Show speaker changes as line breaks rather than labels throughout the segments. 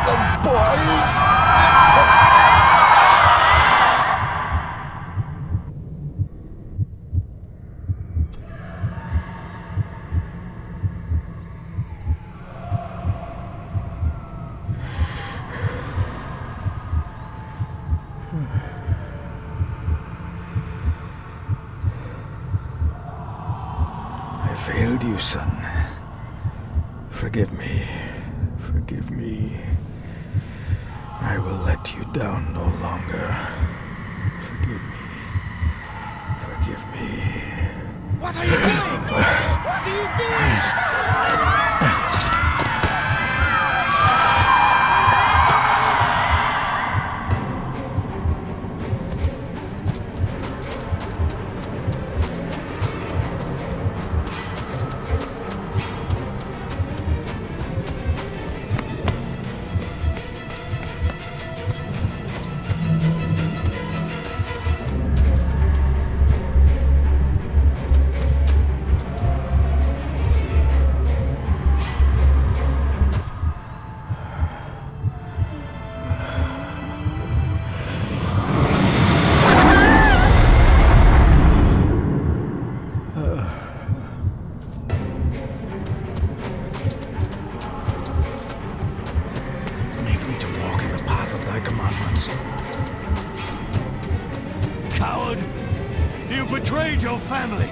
Good boy! I failed you, son. Forgive me. Forgive me. I will let you down no longer. Forgive me. Forgive me.
What are you doing? What are you doing? Coward! You betrayed your family!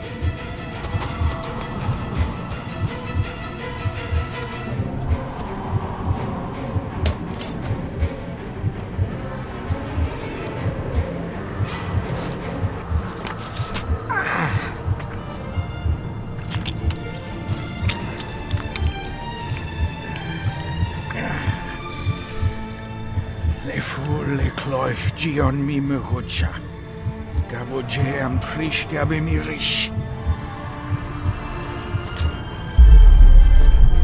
Le fu le cloich gion mi muhucha. Gaboje am prish gabe mi rish.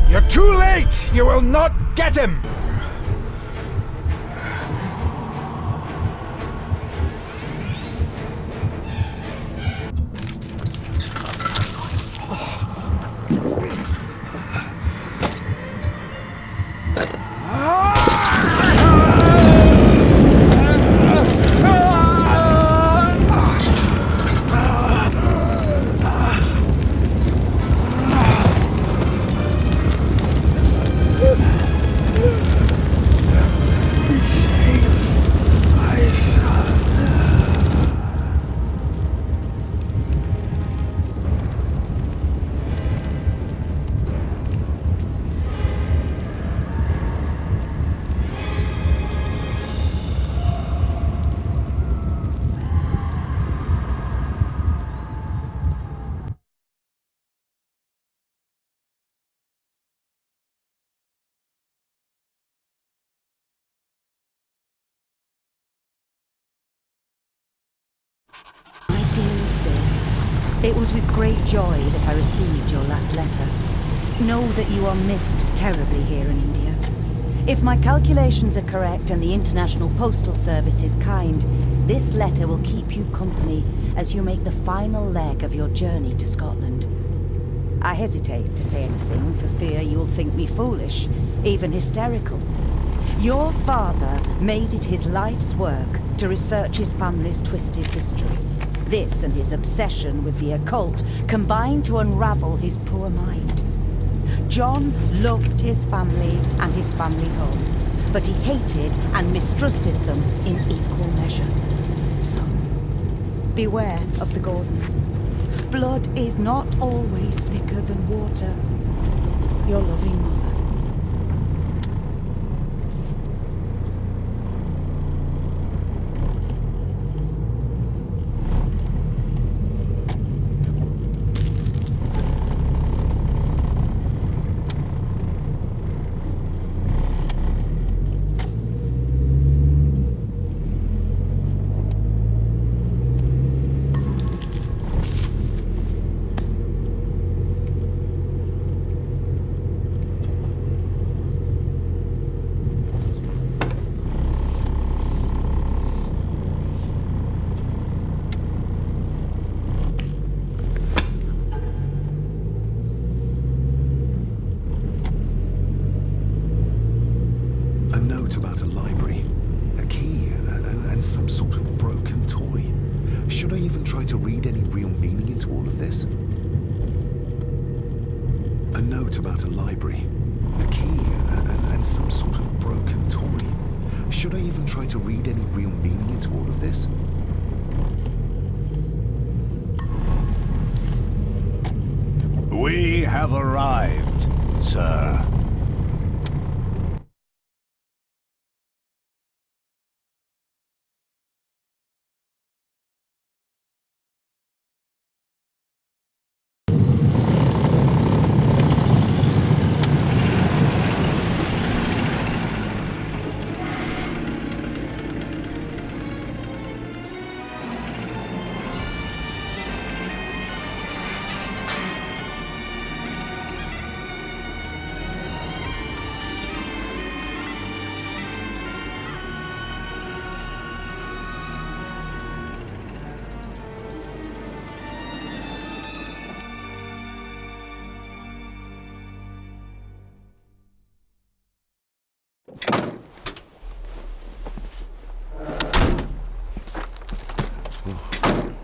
You're too late! You will not get him!
My dearest David, it was with great joy that I received your last letter. Know that you are missed terribly here in India. If my calculations are correct and the International Postal Service is kind, this letter will keep you company as you make the final leg of your journey to Scotland. I hesitate to say anything for fear you'll think me foolish, even hysterical. Your father made it his life's work to research his family's twisted history. This and his obsession with the occult combined to unravel his poor mind. John loved his family and his family home, but he hated and mistrusted them in equal measure. So, beware of the Gordons. Blood is not always thicker than water. Your loving mother.
note about a library, a key, and some sort of broken toy. Should I even try to read any real meaning into all of this? A note about a library, a key, and some sort of broken toy. Should I even try to read any real meaning into all of this?
We have arrived, sir.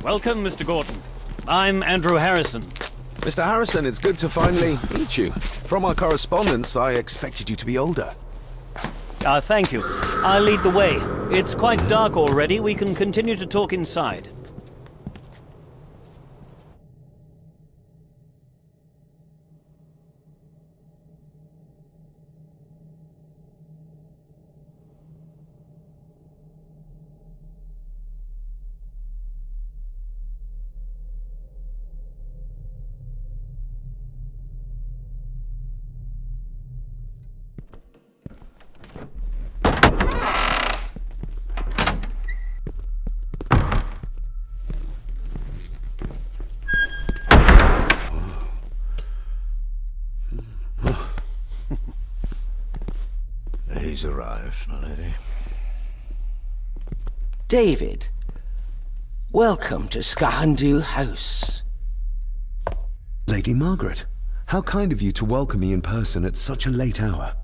Welcome, Mr. Gordon. I'm Andrew Harrison.
Mr. Harrison, it's good to finally meet you. From our correspondence, I expected you to be older.
Thank you. I'll lead the way. It's quite dark already. We can continue to talk inside.
He's arrived, my lady.
David, welcome to Skahandu House.
Lady Margaret, how kind of you to welcome me in person at such a late hour.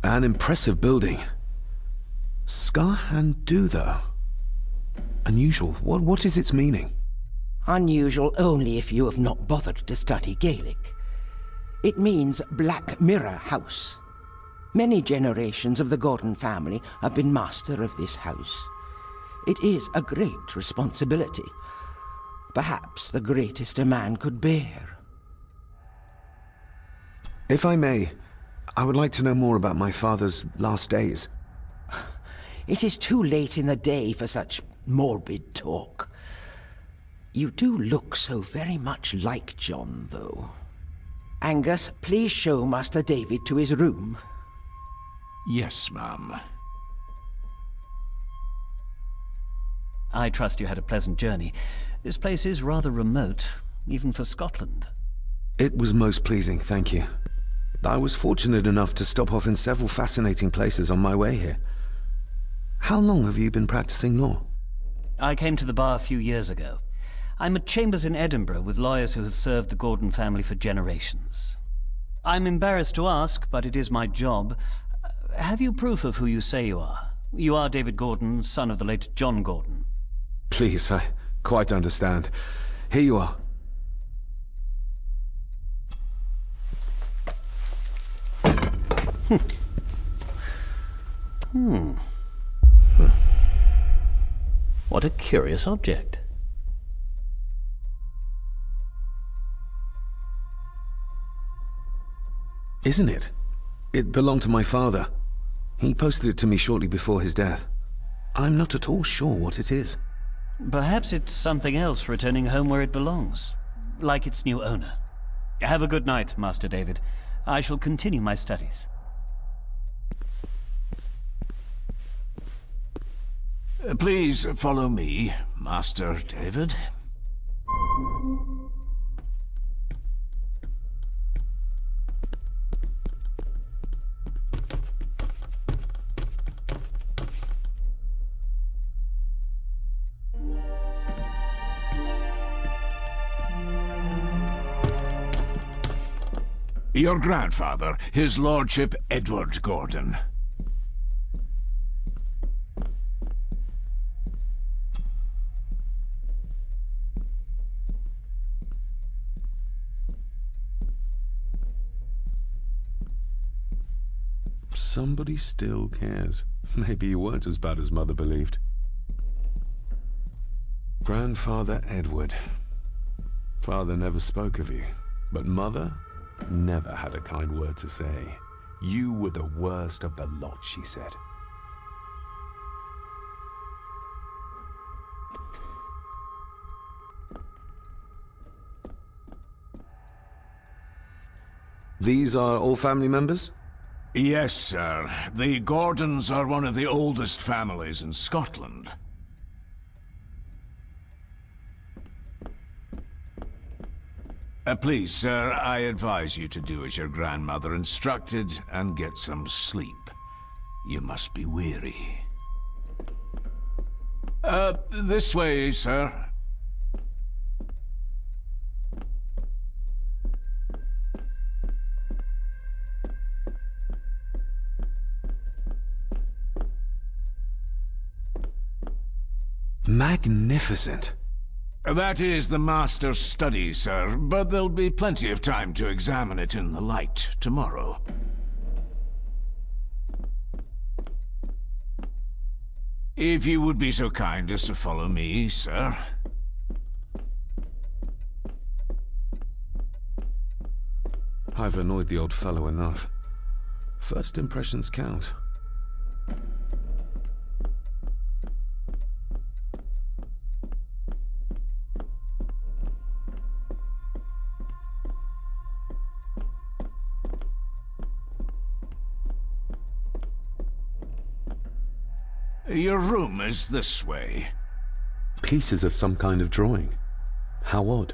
An impressive building. Skahandu, though. Unusual. What is its meaning?
Unusual only if you have not bothered to study Gaelic. It means Black Mirror House. Many generations of the Gordon family have been master of this house. It is a great responsibility. Perhaps the greatest a man could bear.
If I may, I would like to know more about my father's last days.
It is too late in the day for such morbid talk. You do look so very much like John, though. Angus, please show Master David to his room.
Yes, ma'am.
I trust you had a pleasant journey. This place is rather remote, even for Scotland.
It was most pleasing, thank you. I was fortunate enough to stop off in several fascinating places on my way here. How long have you been practicing law?
I came to the bar a few years ago. I'm at chambers in Edinburgh with lawyers who have served the Gordon family for generations. I'm embarrassed to ask, but it is my job. Have you proof of who you say you are? You are David Gordon, son of the late John Gordon.
Please, I quite understand. Here you are.
What a curious object.
Isn't it? It belonged to my father. He posted it to me shortly before his death. I'm not at all sure what it is.
Perhaps it's something else returning home where it belongs, like its new owner. Have a good night, Master David. I shall continue my studies.
Please follow me, Master David. Your grandfather, his lordship Edward Gordon.
Somebody still cares. Maybe you weren't as bad as Mother believed. Grandfather Edward. Father never spoke of you, but Mother never had a kind word to say. You were the worst of the lot, she said. These are all family members?
Yes, sir. The Gordons are one of the oldest families in Scotland. Please, sir, I advise you to do as your grandmother instructed and get some sleep. You must be weary. This way, sir.
Magnificent.
That is the master's study, sir, but there'll be plenty of time to examine it in the light tomorrow. If you would be so kind as to follow me, sir.
I've annoyed the old fellow enough. First impressions count.
Your room is this way.
Pieces of some kind of drawing. How odd.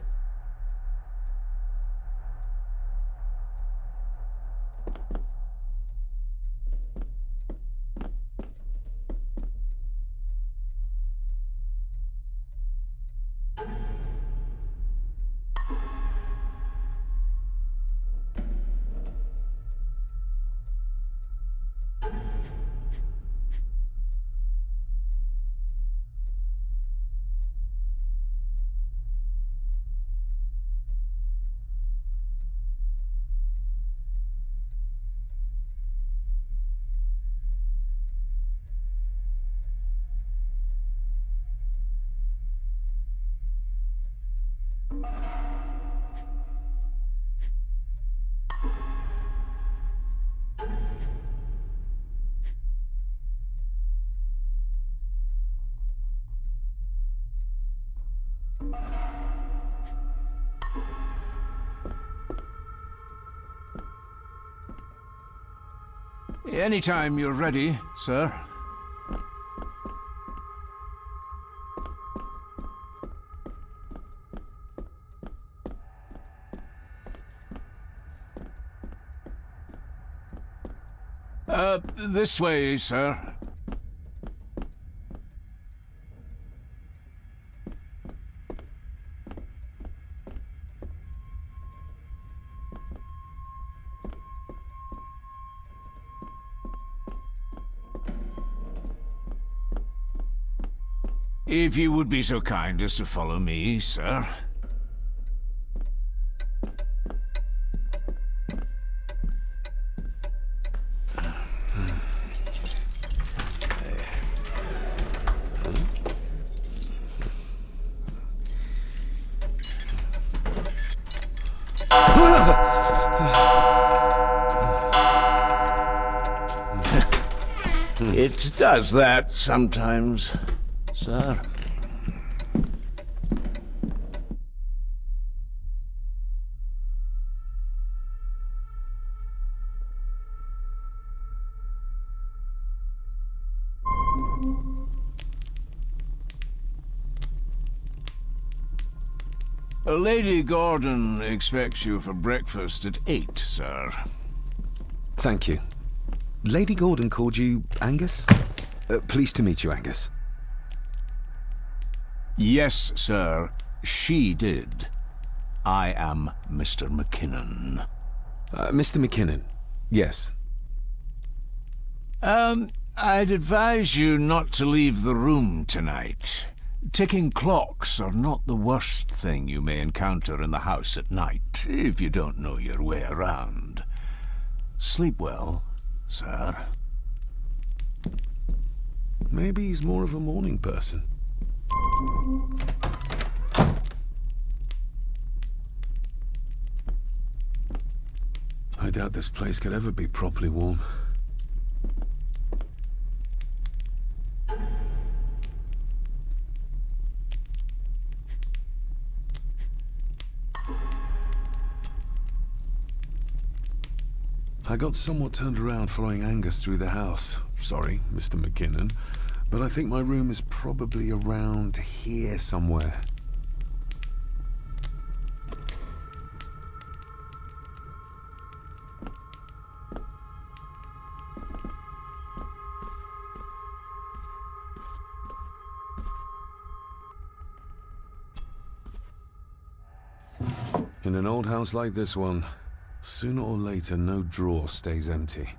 Anytime you're ready, sir. This way, sir. If you would be so kind as to follow me, sir. It does that sometimes, sir. Lady Gordon expects you for breakfast at 8, sir.
Thank you. Lady Gordon called you Angus? Pleased to meet you, Angus.
Yes, sir. She did. I am Mr. McKinnon.
Mr. McKinnon. Yes.
I'd advise you not to leave the room tonight. Ticking clocks are not the worst thing you may encounter in the house at night, if you don't know your way around. Sleep well, sir.
Maybe he's more of a morning person. I doubt this place could ever be properly warm. I got somewhat turned around following Angus through the house. Sorry, Mr. McKinnon, but I think my room is probably around here somewhere. In an old house like this one, sooner or later, no drawer stays empty.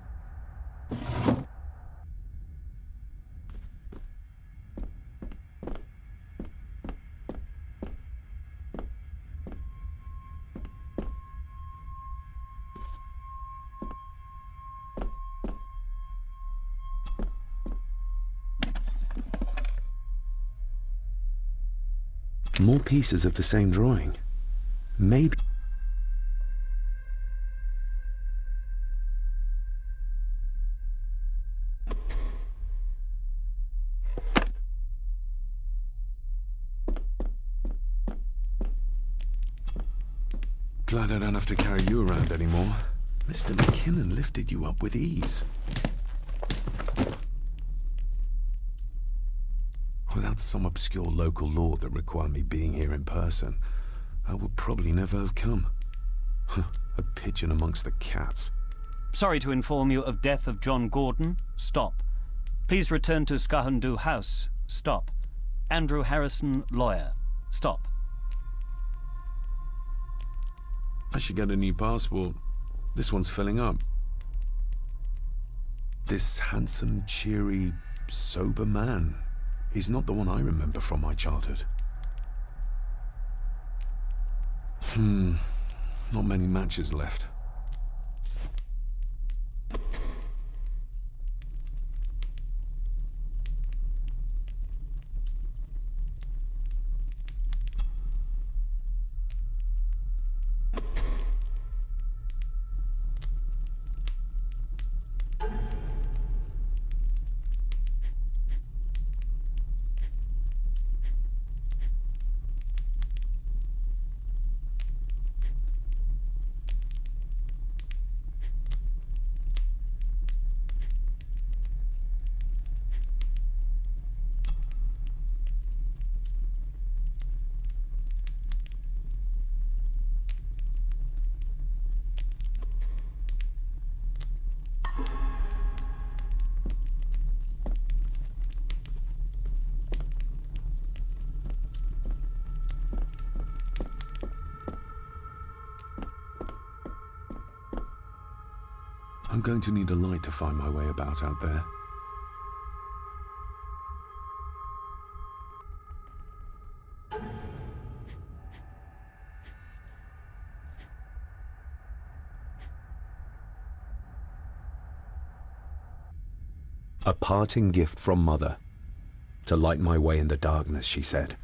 More pieces of the same drawing. Maybe... Glad I don't have to carry you around anymore. Mr. McKinnon lifted you up with ease. Without some obscure local law that required me being here in person, I would probably never have come. A pigeon amongst the cats.
Sorry to inform you of death of John Gordon. Stop. Please return to Skahandu House. Stop. Andrew Harrison, lawyer. Stop.
I should get a new passport. This one's filling up. This handsome, cheery, sober man. He's not the one I remember from my childhood. Not many matches left. I'm going to need a light to find my way about out there. A parting gift from Mother. To light my way in the darkness, she said.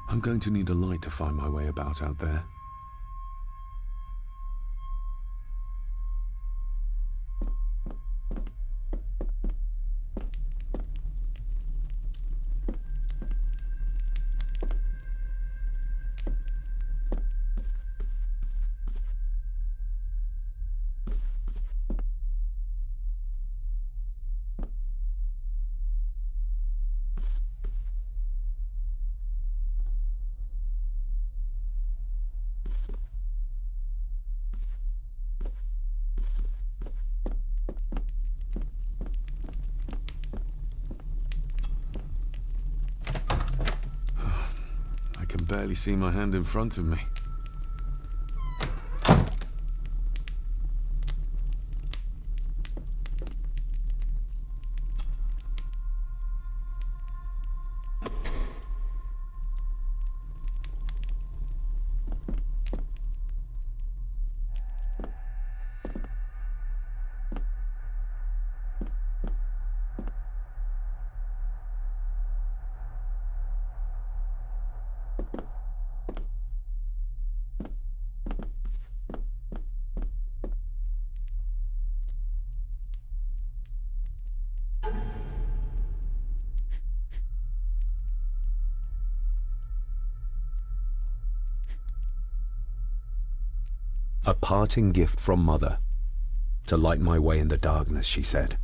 I'm going to need a light to find my way about out there. can barely see my hand in front of me. A parting gift from Mother. To light my way in the darkness, she said.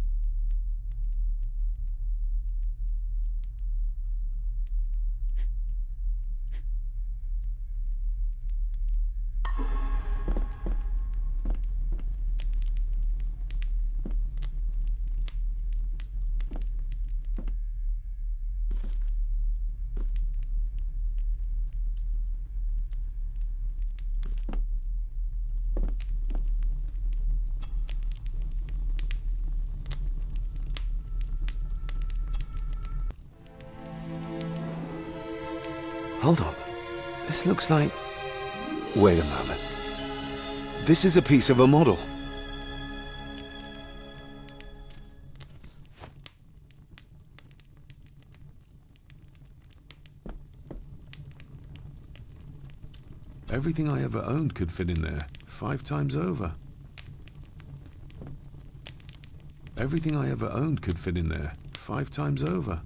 Hold on. This looks like... Wait a moment. This is a piece of a model. Everything I ever owned could fit in there, 5 times over. Everything I ever owned could fit in there, 5 times over.